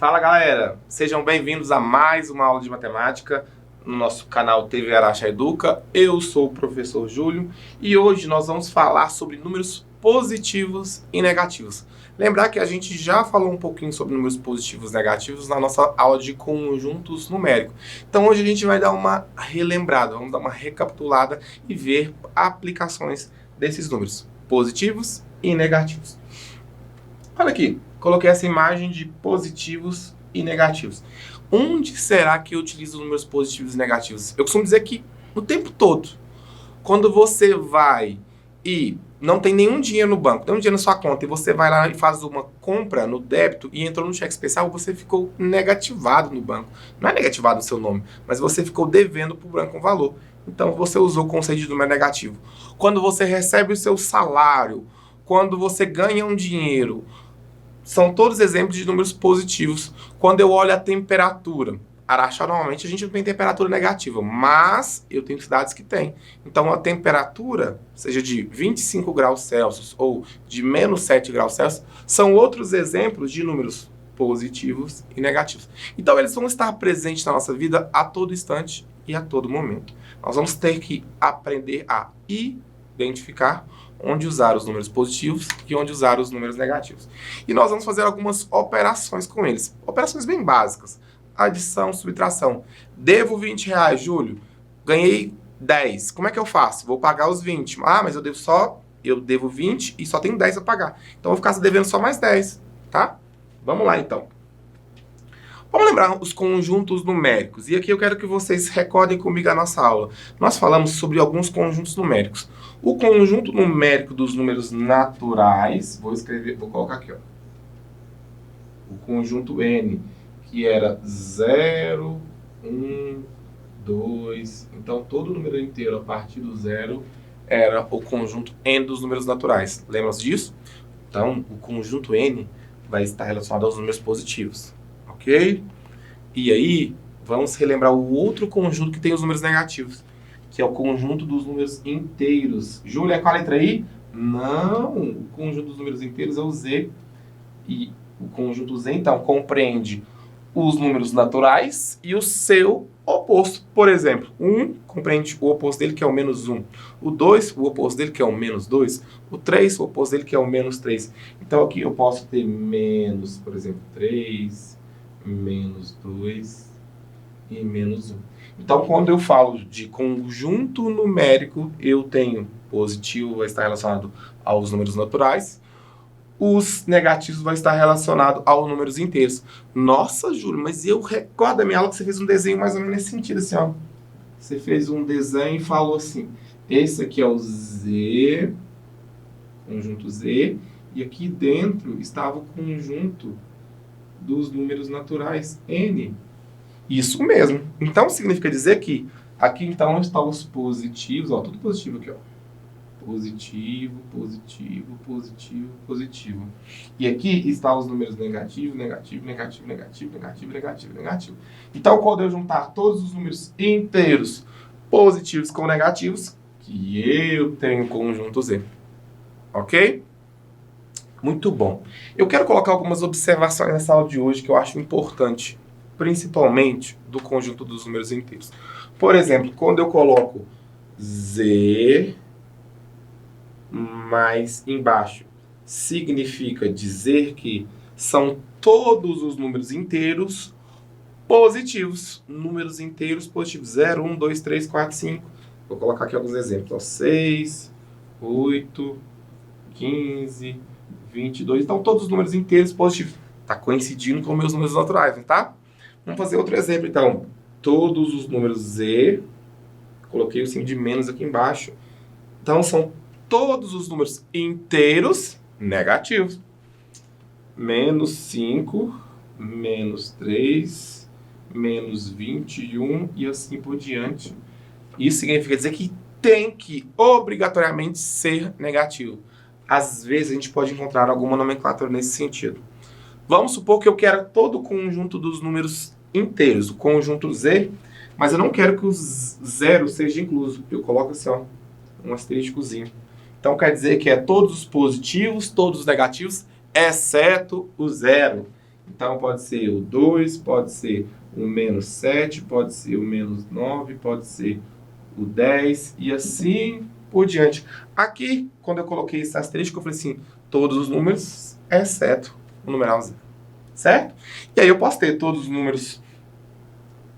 Fala galera, sejam bem-vindos a mais uma aula de matemática no nosso canal TV Aracha Educa. Eu sou o professor Júlio e hoje nós vamos falar sobre números positivos e negativos. Lembrar que a gente já falou um pouquinho sobre números positivos e negativos na nossa aula de conjuntos numéricos. Então hoje a gente vai dar uma relembrada, vamos dar uma recapitulada e ver aplicações desses números positivos e negativos. Olha aqui, coloquei essa imagem de positivos e negativos. Onde será que eu utilizo números positivos e negativos? Eu costumo dizer que o tempo todo. Quando você vai e não tem nenhum dinheiro no banco, nenhum dinheiro na sua conta, e você vai lá e faz uma compra no débito e entrou no cheque especial, você ficou negativado no banco. Não é negativado no seu nome, mas você ficou devendo para o banco um valor. Então você usou o conceito de número negativo. Quando você recebe o seu salário, quando você ganha um dinheiro, são todos exemplos de números positivos. Quando eu olho a temperatura, Araxá, normalmente a gente não tem temperatura negativa, mas eu tenho cidades que tem. Então a temperatura, seja de 25 graus Celsius ou de menos 7 graus Celsius, são outros exemplos de números positivos e negativos. Então eles vão estar presentes na nossa vida a todo instante e a todo momento. Nós vamos ter que aprender a identificar onde usar os números positivos e onde usar os números negativos. E nós vamos fazer algumas operações com eles. Operações bem básicas. Adição, subtração. Devo 20 reais, Júlio. Ganhei 10. Como é que eu faço? Vou pagar os 20. Ah, mas eu devo 20 e só tenho 10 a pagar. Então eu vou ficar devendo só mais 10, tá? Vamos lá então. Vamos lembrar os conjuntos numéricos. E aqui eu quero que vocês recordem comigo a nossa aula. Nós falamos sobre alguns conjuntos numéricos. O conjunto numérico dos números naturais, vou colocar aqui, ó. O conjunto N, que era 0, 1, 2. Então, todo número inteiro a partir do 0 era o conjunto N dos números naturais. Lembram-se disso? Então, o conjunto N vai estar relacionado aos números positivos. Ok? E aí, vamos relembrar o outro conjunto que tem os números negativos, que é o conjunto dos números inteiros. Júlia, qual a letra I? Não, o conjunto dos números inteiros é o Z. E o conjunto Z, então, compreende os números naturais e o seu oposto. Por exemplo, 1 compreende o oposto dele, que é o menos 1. O 2, o oposto dele, que é o menos 2. O 3, o oposto dele, que é o menos 3. Então, aqui eu posso ter menos, por exemplo, 3, menos 2 e menos 1. Então, quando eu falo de conjunto numérico, eu tenho positivo, vai estar relacionado aos números naturais. Os negativos vai estar relacionado aos números inteiros. Nossa, Júlio, mas eu recordo da minha aula que você fez um desenho mais ou menos nesse sentido, assim, ó. Você fez um desenho e falou assim, esse aqui é o Z, conjunto Z, e aqui dentro estava o conjunto dos números naturais N. Isso mesmo. Então, significa dizer que aqui, então, estão os positivos, ó, tudo positivo aqui, ó. Positivo, positivo, positivo, positivo. E aqui estão os números negativo, negativo, negativo, negativo, negativo, negativo, negativo. Então, quando eu juntar todos os números inteiros positivos com negativos, que eu tenho conjunto Z. Ok? Muito bom. Eu quero colocar algumas observações nessa aula de hoje que eu acho importante, principalmente do conjunto dos números inteiros. Por exemplo, quando eu coloco Z mais embaixo, significa dizer que são todos os números inteiros positivos. Números inteiros positivos. 0, 1, 2, 3, 4, 5. Vou colocar aqui alguns exemplos. Ó, 6, 8, 15... 22, então todos os números inteiros positivos. Está coincidindo com meus números naturais, não tá? Vamos fazer outro exemplo, então. Todos os números Z, coloquei o signo de menos aqui embaixo. Então, são todos os números inteiros negativos. Menos 5, menos 3, menos 21 e assim por diante. Isso significa dizer que tem que obrigatoriamente ser negativo. Às vezes a gente pode encontrar alguma nomenclatura nesse sentido. Vamos supor que eu quero todo o conjunto dos números inteiros, o conjunto Z, mas eu não quero que o zero seja incluso. Eu coloco assim, ó, um asteriscozinho. Então quer dizer que é todos os positivos, todos os negativos, exceto o zero. Então, pode ser o 2, pode ser o menos 7, pode ser o menos 9, pode ser o 10 e assim por diante. Aqui, quando eu coloquei esse asterisco, eu falei assim, todos os números, exceto o numeral 0. Certo? E aí eu posso ter todos os números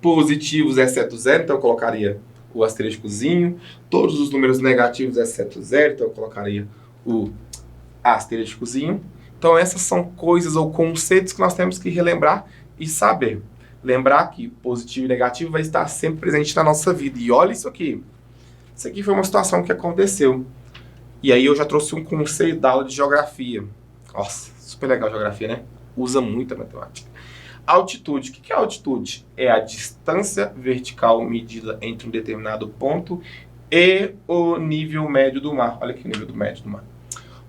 positivos, exceto 0, então eu colocaria o asteriscozinho. Todos os números negativos, exceto 0, então eu colocaria o asteriscozinho. Então essas são coisas ou conceitos que nós temos que relembrar e saber. Lembrar que positivo e negativo vai estar sempre presente na nossa vida. E olha isso aqui. Isso aqui foi uma situação que aconteceu. E aí eu já trouxe um conceito da aula de geografia. Nossa, super legal a geografia, né? Usa muito a matemática. Altitude. O que é altitude? É a distância vertical medida entre um determinado ponto e o nível médio do mar. Olha aqui o nível médio do mar.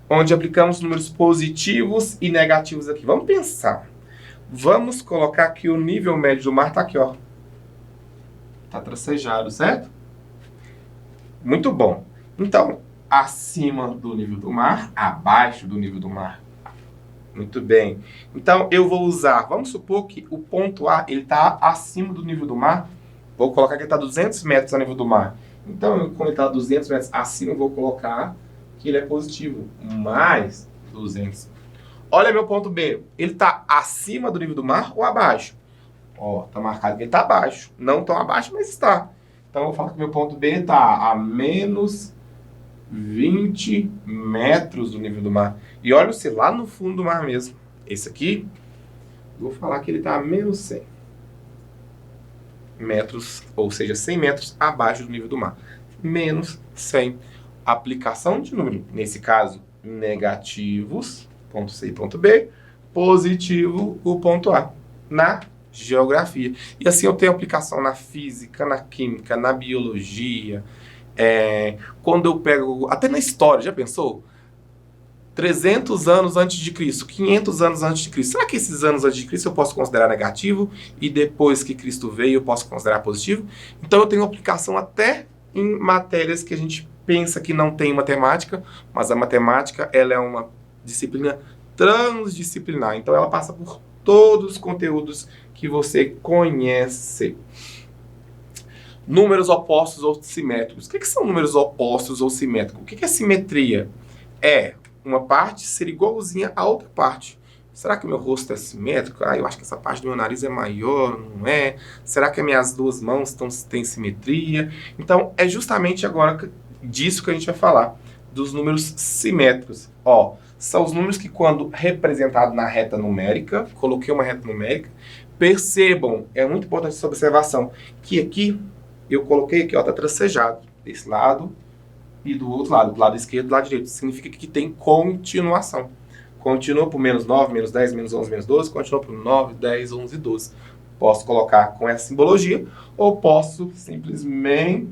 Onde aplicamos números positivos e negativos aqui. Vamos pensar. Vamos colocar que o nível médio do mar está aqui, ó. Está tracejado, certo? Muito bom. Então, acima do nível do mar, abaixo do nível do mar. Muito bem. Então, eu vou usar, vamos supor que o ponto A, ele está acima do nível do mar. Vou colocar que ele está 200 metros a nível do mar. Então, como ele está 200 metros acima, eu vou colocar que ele é positivo, mais 200. Olha meu ponto B. Ele está acima do nível do mar ou abaixo? Ó, está marcado que ele está abaixo. Não tão abaixo, mas está. Então, eu vou falar que meu ponto B está a menos 20 metros do nível do mar. E olha-se lá no fundo do mar mesmo. Esse aqui, vou falar que ele está a menos 100 metros, ou seja, 100 metros abaixo do nível do mar. Menos 100. Aplicação de número, nesse caso, negativos, ponto C e ponto B, positivo, o ponto A, na geografia. E assim eu tenho aplicação na física, na química, na biologia, quando eu pego, até na história, já pensou? 300 anos antes de Cristo, 500 anos antes de Cristo. Será que esses anos antes de Cristo eu posso considerar negativo e depois que Cristo veio eu posso considerar positivo? Então eu tenho aplicação até em matérias que a gente pensa que não tem matemática, mas a matemática ela é uma disciplina transdisciplinar. Então ela passa por todos os conteúdos que você conhece. Números opostos ou simétricos. O que são números opostos ou simétricos? O que é simetria? É uma parte ser igualzinha à outra parte. Será que meu rosto é simétrico? Eu acho que essa parte do meu nariz é maior, não é? Será que as minhas duas mãos têm simetria? Então, é justamente agora disso que a gente vai falar, dos números simétricos. Ó, são os números que, quando representados na reta numérica, coloquei uma reta numérica, percebam, é muito importante essa observação, que aqui, eu coloquei aqui, ó, tá tracejado, desse lado e do outro lado, do lado esquerdo e do lado direito. Significa que tem continuação. Continua por menos 9, menos 10, menos 11, menos 12, continua por 9, 10, 11 e 12. Posso colocar com essa simbologia, ou posso simplesmente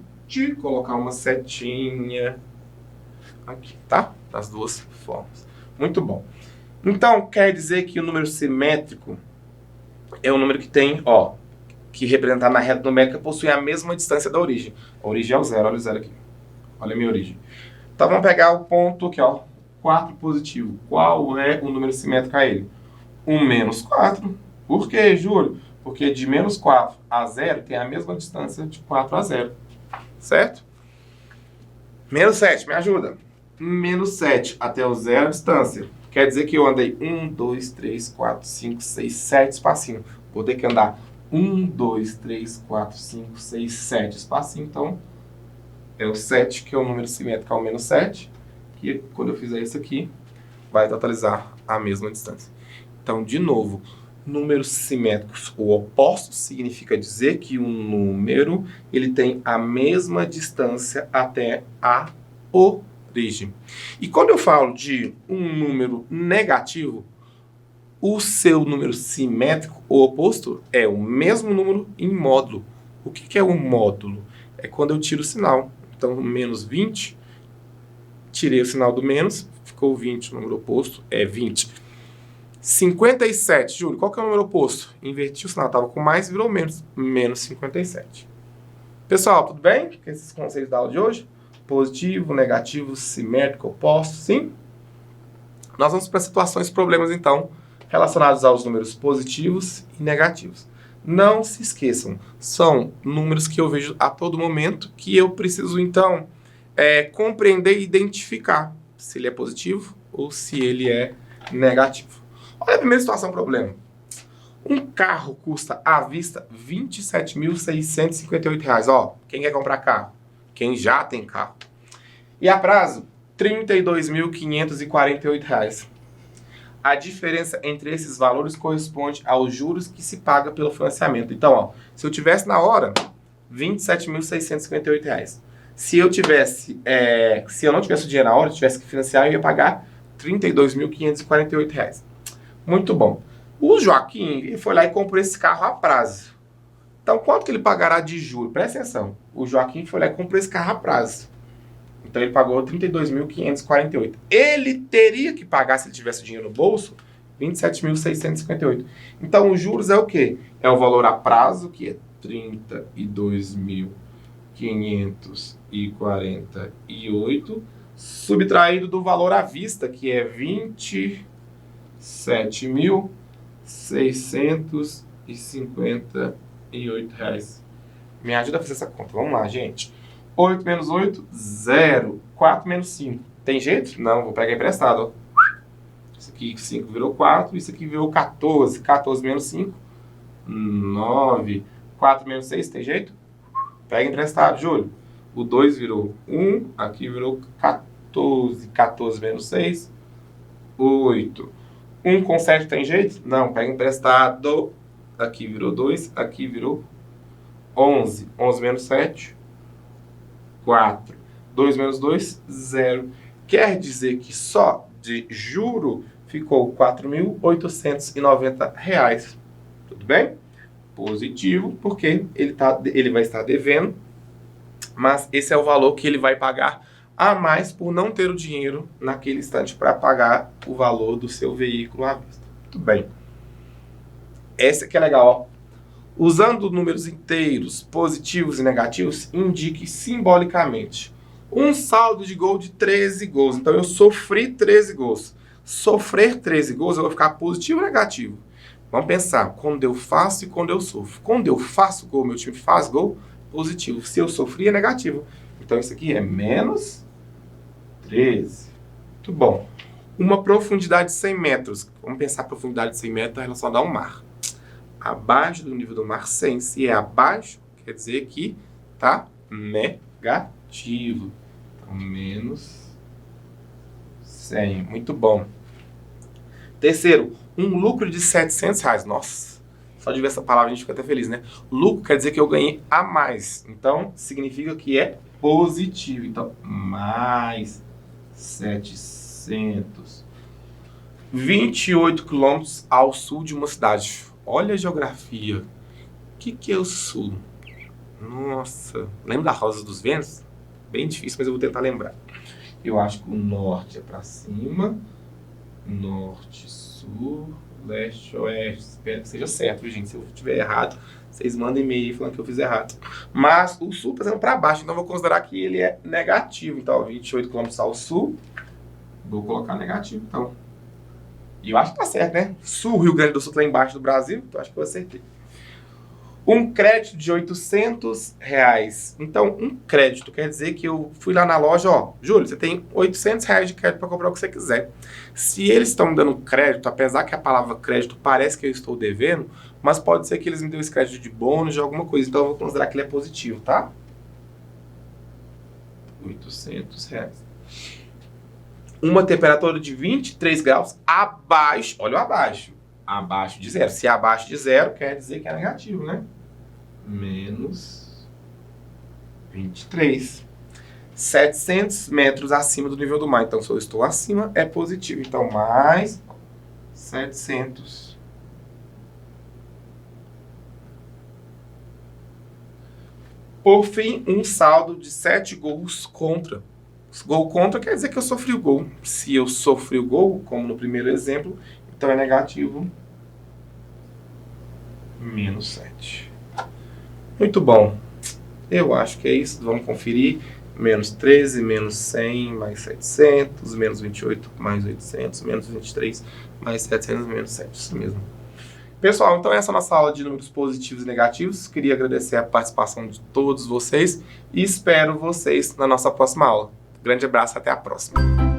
colocar uma setinha aqui, tá? Das duas formas. Muito bom. Então, quer dizer que o número simétrico é um número que tem, ó, que representado na reta numérica possui a mesma distância da origem. A origem é o zero, olha o zero aqui. Olha a minha origem. Então, vamos pegar o ponto aqui, ó. 4 positivo. Qual é o número simétrico a ele? Um menos 4. Por quê, Júlio? Porque de menos 4 a 0 tem a mesma distância de 4 a 0. Certo? Menos 7, me ajuda. Menos 7 até o 0 a distância. Quer dizer que eu andei 1, 2, 3, 4, 5, 6, 7 espacinho. Vou ter que andar 1, 2, 3, 4, 5, 6, 7 espacinho. Então, é o 7, que é o número simétrico ao menos 7. Que quando eu fizer isso aqui, vai totalizar a mesma distância. Então, de novo, números simétricos ou opostos significa dizer que um número ele tem a mesma distância até a origem. E quando eu falo de um número negativo, o seu número simétrico ou oposto é o mesmo número em módulo. O que é um módulo? É quando eu tiro o sinal. Então, menos 20, tirei o sinal do menos, ficou 20, o número oposto é 20. 57, Júlio, qual que é o número oposto? Inverti o sinal, estava com mais, virou menos, menos 57. Pessoal, tudo bem com esses conceitos da aula de hoje? Positivo, negativo, simétrico, oposto, sim? Nós vamos para situações e problemas, então, relacionados aos números positivos e negativos. Não se esqueçam, são números que eu vejo a todo momento que eu preciso, então, compreender e identificar se ele é positivo ou se ele é negativo. Olha a primeira situação, problema. Um carro custa à vista R$ 27.658. Ó, quem quer comprar carro? Quem já tem carro. E a prazo, R$ 32.548. A diferença entre esses valores corresponde aos juros que se paga pelo financiamento. Então, ó, se eu tivesse na hora, R$ 27.658. Se eu não tivesse o dinheiro na hora, eu tivesse que financiar, eu ia pagar R$ 32.548. Muito bom. O Joaquim, ele foi lá e comprou esse carro a prazo. Então, quanto que ele pagará de juros? Presta atenção. O Joaquim foi lá e comprou esse carro a prazo. Então, ele pagou R$ 32.548. Ele teria que pagar, se ele tivesse dinheiro no bolso, R$ 27.658. Então, os juros é o quê? É o valor a prazo, que é R$ 32.548, subtraído do valor à vista, que é R$ 27.658. Me ajuda a fazer essa conta. Vamos lá, gente. 8 menos 8, 0. 4 menos 5. Tem jeito? Não, vou pegar emprestado. Ó. Isso aqui 5 virou 4, isso aqui virou 14. 14 menos 5, 9. 4 menos 6, tem jeito? Pega emprestado, Júlio. O 2 virou 1, aqui virou 14. 14 menos 6, 8. 1 com 7 tem jeito? Não, pega emprestado. Aqui virou 2, aqui virou 11. 11 menos 7, 4. 2 menos 2, 0. Quer dizer que só de juro ficou R$ 4.890. Tudo bem? Positivo, porque ele vai estar devendo, mas esse é o valor que ele vai pagar a mais por não ter o dinheiro naquele instante para pagar o valor do seu veículo à vista. Muito bem. Esse aqui é legal, ó. Usando números inteiros, positivos e negativos, indique simbolicamente um saldo de gol de 13 gols. Então, eu sofri 13 gols. Sofrer 13 gols, eu vou ficar positivo ou negativo? Vamos pensar, quando eu faço e quando eu sofro. Quando eu faço gol, meu time faz gol, positivo. Se eu sofri, é negativo. Então, isso aqui é menos 13. Muito bom. Uma profundidade de 100 metros. Vamos pensar a profundidade de 100 metros relacionada ao mar. Abaixo do nível do mar, 100. Se é abaixo, quer dizer que está negativo. Então, menos 100. Muito bom. Terceiro, um lucro de R$700. Nossa, só de ver essa palavra a gente fica até feliz, né? Lucro quer dizer que eu ganhei a mais. Então, significa que é positivo. Então, mais 700. 28 quilômetros ao sul de uma cidade. Olha a geografia. O que é o sul? Nossa, lembra da Rosa dos Ventos? Bem difícil, mas eu vou tentar lembrar. Eu acho que o norte é para cima. Norte, sul, leste, oeste. Espero que seja certo, gente. Se eu estiver errado, vocês mandem e-mail falando que eu fiz errado. Mas o sul está sendo para baixo, então eu vou considerar que ele é negativo. Então, 28 km ao sul. Vou colocar negativo, então. E eu acho que tá certo, né? Sul, Rio Grande do Sul, tá lá embaixo do Brasil, então acho que eu acertei. Um crédito de R$800. Então, um crédito quer dizer que eu fui lá na loja, ó, Júlio, você tem R$800 de crédito para comprar o que você quiser. Se eles estão me dando crédito, apesar que a palavra crédito parece que eu estou devendo, mas pode ser que eles me dêem esse crédito de bônus, de alguma coisa. Então, eu vou considerar que ele é positivo, tá? R$800. Uma temperatura de 23 graus abaixo, olha o abaixo de zero. Se é abaixo de zero, quer dizer que é negativo, né? Menos 23. 700 metros acima do nível do mar. Então, se eu estou acima, é positivo. Então, mais 700. Por fim, um saldo de 7 gols contra. Gol contra quer dizer que eu sofri o gol. Se eu sofri o gol, como no primeiro exemplo, então é negativo. Menos 7. Muito bom. Eu acho que é isso. Vamos conferir. menos 13, menos 100, mais 700, menos 28, mais 800, menos 23, mais 700, menos 700, isso mesmo. Pessoal, então essa é a nossa aula de números positivos e negativos. Queria agradecer a participação de todos vocês e espero vocês na nossa próxima aula. Grande abraço, até a próxima.